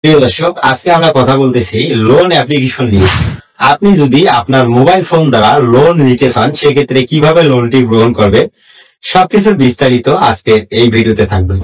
প্রিয় দর্শক, আজকে আমরা কথা বলতেছি লোন অ্যাপ্লিকেশন নিয়ে। আপনি যদি আপনার মোবাইল ফোন দ্বারা লোন নিতে চান, সেক্ষেত্রে কিভাবে লোনটি গ্রহণ করবে, সবকিছু বিস্তারিত আজকের এই ভিডিওতে থাকবে।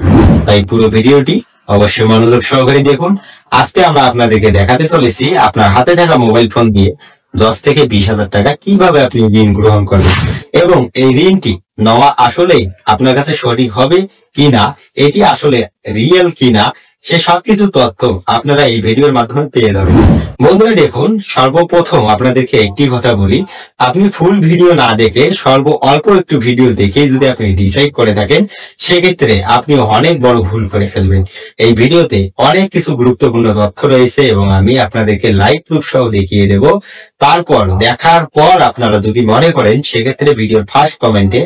তাই পুরো ভিডিওটি অবশ্যই মনোযোগ সহকারে দেখুন। আজকে আমরা আপনাদেরকে দেখাতে চলেছি আপনার হাতে থাকা মোবাইল ফোন দিয়ে 10 থেকে 20,000 টাকা কিভাবে আপনি ঋণ গ্রহণ করবেন, এবং এই ঋণটি নেওয়া আসলে আপনার কাছে সঠিক হবে কিনা, এটি আসলে রিয়েল কিনা, সে সবকিছু তথ্য আপনারা এই ভিডিওর মাধ্যমে পেয়ে যাবেন। বন্ধুরা দেখুন, সর্বপ্রথম আপনাদেরকে একটি কথা বলি, আপনি ফুল ভিডিও না দেখে অল্প একটু ভিডিও দেখে যদি আপনি ডিসাইড করে থাকেন, সেক্ষেত্রে আপনি অনেক বড় ভুল করে ফেলবেন। এই ভিডিওতে অনেক কিছু গুরুত্বপূর্ণ তথ্য রয়েছে এবং আমি আপনাদেরকে লাইভ প্রুফ সহ দেখিয়ে দেব। তারপর দেখার পর আপনারা যদি মনে করেন, সেক্ষেত্রে ভিডিওর ফার্স্ট কমেন্টে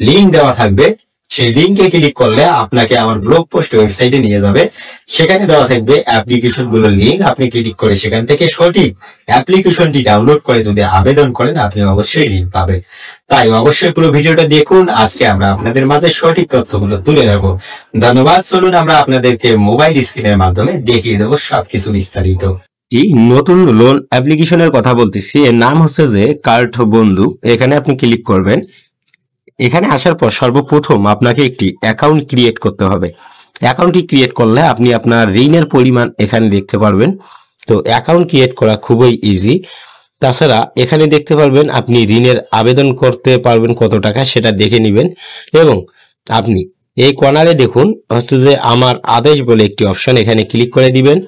লিঙ্ক দেওয়া থাকবে, সেই লিঙ্কে ক্লিক করলে আপনাকে আমার ব্লগ পোস্ট ওয়েবসাইটে নিয়ে যাবে। সেখানে দেওয়া থাকবে অ্যাপ্লিকেশন গুলোর লিঙ্ক, আপনি ক্লিক করে সেখান থেকে সঠিক অ্যাপ্লিকেশনটি ডাউনলোড করে যদি আবেদন করেন, আপনি অবশ্যই ঋণ পাবেন। তাই অবশ্যই পুরো ভিডিওটা দেখুন। আজকে আমরা আপনাদের মাঝে সঠিক তথ্যগুলো তুলে দেবো। ধন্যবাদ। চলুন আমরা আপনাদেরকে মোবাইল স্ক্রিনের মাধ্যমে দেখিয়ে দেবো সবকিছু বিস্তারিত। নতুন লোন অ্যাপ্লিকেশনের কথা বলতেছি, এর নাম হচ্ছে যে কার্ড বন্ধু। এখানে আপনি ক্লিক করবেন। এখানে আসার পর সর্বপ্রথম আপনাকে একটি অ্যাকাউন্ট ক্রিয়েট করতে হবে। অ্যাকাউন্টটি ক্রিয়েট করলে আপনি আপনার ঋণের পরিমাণ এখানে দেখতে পারবেন। তো অ্যাকাউন্ট ক্রিয়েট করা খুবই ইজি। তাছাড়া এখানে দেখতে পারবেন আপনি ঋণের আবেদন করতে পারবেন কত টাকা, সেটা দেখে নেবেন। এবং আপনি এই কর্নারে দেখুন হচ্ছে যে আমার আদেশ বলে একটি অপশন, এখানে ক্লিক করে দিবেন।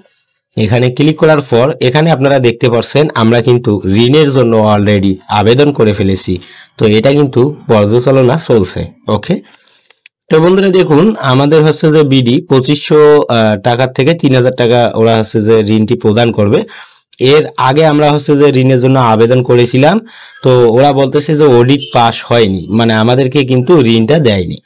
এখানে ক্লিক করার পর এখানে আপনারা দেখতে পাচ্ছেন আমরা কিন্তু ঋণের জন্য অলরেডি আবেদন করে ফেলেছি। তো এটা কিন্তু পর্যালোচনা চলছে। ওকে, তো বন্ধুরা দেখুন, আমাদের হচ্ছে যে বিডি 2500 টাকার থেকে 3000 টাকা ওরা হচ্ছে যে ঋণটি প্রদান করবে। এর আগে আমরা হচ্ছে যে ঋণের জন্য আবেদন করেছিলাম, তো ওরা বলতেছে যে অডিট পাস হয়নি, মানে আমাদেরকে কিন্তু ঋণটা দেয়নি।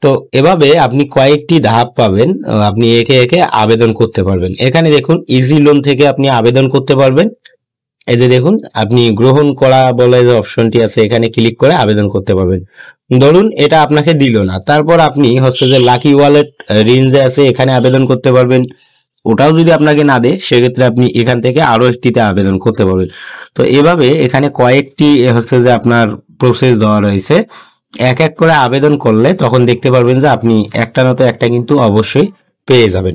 তো এভাবে আপনি কয়েকটি ধাপ পাবেন, আপনি একে একে আবেদন করতে পারবেন। এখানে দেখুন ইজি লোন থেকে আপনি আবেদন করতে পারবেন। এই যে দেখুন আপনি গ্রহণ করা বলে যে অপশনটি আছে, এখানে ক্লিক করে আবেদন করতে পারবেন। ধরুন এটা আপনাকে দিল না, তারপর আপনি হচ্ছে যে লাকি ওয়ালেট ঋণ যে আছে এখানে আবেদন করতে পারবেন। ওটাও যদি আপনাকে না দেয়, সেক্ষেত্রে আপনি এখান থেকে আরো একটিতে আবেদন করতে পারবেন। তো এভাবে এখানে কয়েকটি হচ্ছে যে আপনার প্রসেস দেওয়া রয়েছে। এক এক করে আবেদন করলে তখন দেখতে পারবেন যে আপনি একটা না তো একটা কিন্তু অবশ্যই পেয়ে যাবেন।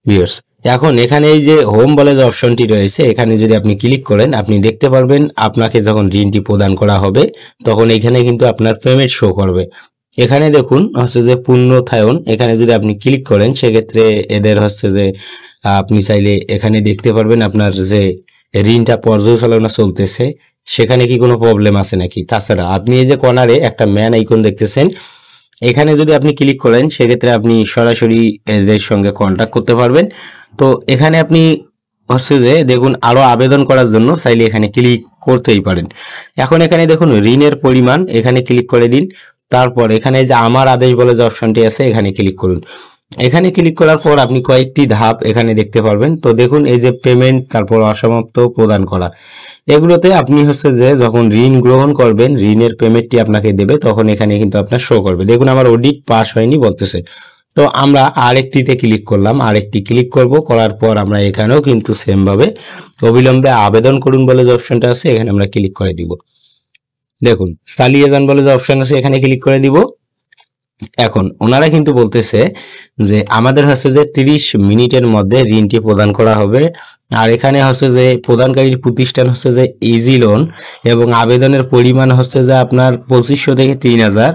ভিউয়ার্স, এখন এখানে এই যে হোম বলে যে অপশনটি রয়েছে, এখানে যদি আপনি ক্লিক করেন, আপনি দেখতে পারবেন আপনাকে যখন ঋণটি প্রদান করা হবে তখন এখানে কিন্তু আপনার পেমেন্ট শো করবে। এখানে দেখুন হচ্ছে যে পুণ্যথায়ন, এখানে যদি আপনি ক্লিক করেন, সেক্ষেত্রে এদের হচ্ছে যে আপনি চাইলে এখানে দেখতে পারবেন আপনার যে ঋণটা পর্যালোচনা চলতেছে, সেখানে কি কোনো প্রবলেম আছে নাকি। তাছাড়া আপনি এই যে কর্নারে একটা ম্যান আইকন দেখতেছেন, এখানে যদি আপনি ক্লিক করেন, সেক্ষেত্রে আপনি সরাসরি এদের সঙ্গে কন্ট্যাক্ট করতে পারবেন। তো এখানে আপনি হচ্ছে যে দেখুন আরো আবেদন করার জন্য চাইলে এখানে ক্লিক করতেই পারেন। এখন এখানে দেখুন ঋণের পরিমাণ, এখানে ক্লিক করে দিন। তারপর এখানে যে আমার আদেশ বলে যে অপশনটি আছে, এখানে ক্লিক করুন। এখানে ক্লিক করার পর আপনি কয়েকটি ধাপ এখানে দেখতে পারবেন। তো দেখুন এই যে পেমেন্ট, তারপর অসমাপ্ত প্রদান করা, এগুলোতে আপনি হচ্ছে যে যখন ঋণ গ্রহণ করবেন, ঋণের পেমেন্টটি আপনাকে দেবে, তখন এখানে কিন্তু আপনার শো করবে। দেখুন আমার অডিট পাস হয়নি বলতেছে। তো আমরা আরেকটিতে ক্লিক করলাম, আরেকটি ক্লিক করব, করার পর আমরা এখানেও কিন্তু সেম ভাবে অবিলম্বে আবেদন করুন বলে যে অপশনটা আছে, এখানে আমরা ক্লিক করে দিব। দেখুন চালিয়ে যান বলে যে অপশন আছে, এখানে ক্লিক করে দিব। এখন ওনারা কিন্তু বলতেছে যে আমাদের হচ্ছে যে 30 মিনিটের মধ্যে ঋণটি প্রদান করা হবে। আর এখানে হচ্ছে যে প্রদানকারী প্রতিষ্ঠান হচ্ছে যে ইজি লোন, এবং আবেদনের পরিমাণ হচ্ছে যে আপনার 2500 থেকে 3000,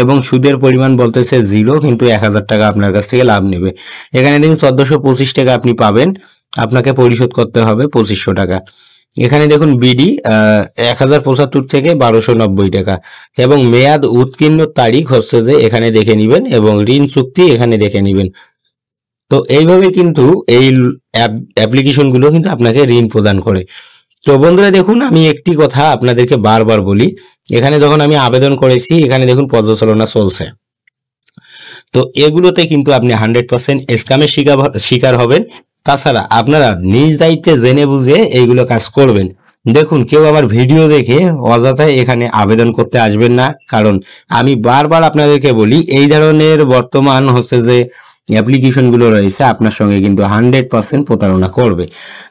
এবং সুদের পরিমাণ বলতেছে 0, কিন্তু 1000 টাকা আপনার কাছ থেকে লাভ নেবে। এখানে দেখুন 1425 টাকা আপনি পাবেন, আপনাকে পরিশোধ করতে হবে 2500 টাকা। এখানে দেখুন বিডি 1075 থেকে 1290 টাকা, এবং মেয়াদ উৎকীর্ণ তারিখ হচ্ছে যে এখানে দেখে নিবেন, এবং ঋণ চুক্তি এখানে দেখে নিবেন। তো এইভাবে কিন্তু এই অ্যাপ্লিকেশন গুলো কিন্তু আপনাকে ঋণ প্রদান করে। তো বন্ধুরা দেখুন, আমি একটি কথা আপনাদেরকে বারবার বলি, এখানে যখন আমি আবেদন করেছি, এখানে দেখুন পর্যালোচনা চলছে। তো এগুলোতে কিন্তু আপনি 100% স্ক্যামের শিকার হবেন। তাছাড়া আপনারা নিজ দায়িত্বে জেনে বুঝে এইগুলো কাজ করবেন। দেখুন কেউ আমার ভিডিও দেখে অযথায় এখানে আবেদন করতে আসবেন না, কারণ আমি বারবার আপনাদেরকে বলি এই ধরনের বর্তমান হচ্ছে যে অ্যাপ্লিকেশনগুলো রয়েছে আপনার সঙ্গে কিন্তু 100% প্রতারণা করবে।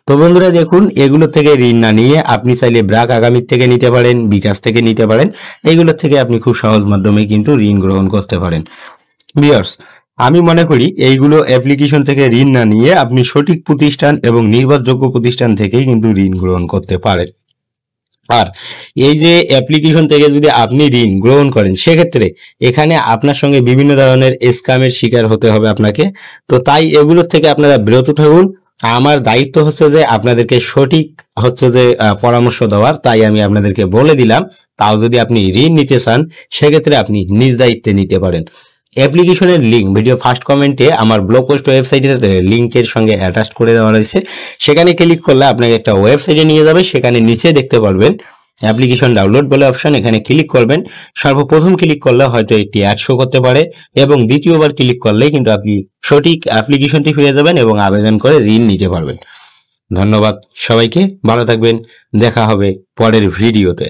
তো বন্ধুরা দেখুন, এগুলো থেকে ঋণ না নিয়ে আপনি চাইলে ব্র্যাক আগামী থেকে নিতে পারেন, বিকাশ থেকে নিতে পারেন। এইগুলো থেকে আপনি খুব সহজ মাধ্যমে কিন্তু ঋণ গ্রহণ করতে পারেন। ভিউয়ার্স, আমি মনে করি এইগুলো অ্যাপ্লিকেশন থেকে ঋণ না নিয়ে আপনি সঠিক প্রতিষ্ঠান এবং নির্ভরযোগ্য প্রতিষ্ঠান থেকেই কিন্তু ঋণ গ্রহণ করতে পারেন। আর এই যে অ্যাপ্লিকেশন থেকে যদি আপনি ঋণ গ্রহণ করেন, সেক্ষেত্রে এখানে আপনার সঙ্গে বিভিন্ন ধরনের স্ক্যামের শিকার হতে হবে আপনাকে। তো তাই এগুলোর থেকে আপনারা বিরত থাকুন। আমার দায়িত্ব হচ্ছে যে আপনাদেরকে সঠিক পরামর্শ দেওয়ার, তাই আমি আপনাদেরকে বলে দিলাম। তাও যদি আপনি ঋণ নিতে চান, সেক্ষেত্রে আপনি নিজ দায়িত্বে নিতে পারেন। অ্যাপ্লিকেশনের লিঙ্ক ভিডিও ফার্স্ট কমেন্টে আমার ব্লগ পোস্ট ওয়েবসাইটের লিঙ্কের সঙ্গে অ্যাটাচ করে দেওয়া রয়েছে। সেখানে ক্লিক করলে আপনাকে একটা ওয়েবসাইটে নিয়ে যাবে। সেখানে নিচে দেখতে পারবেন অ্যাপ্লিকেশন ডাউনলোড বলে অপশন, এখানে ক্লিক করবেন। সর্বপ্রথম ক্লিক করলে হয়তো একটি অ্যাড শো করতে পারে, এবং দ্বিতীয়বার ক্লিক করলেই কিন্তু আপনি সঠিক অ্যাপ্লিকেশনটি ফিরে যাবেন এবং আবেদন করে ঋণ নিতে পারবেন। ধন্যবাদ সবাইকে, ভালো থাকবেন, দেখা হবে পরের ভিডিওতে।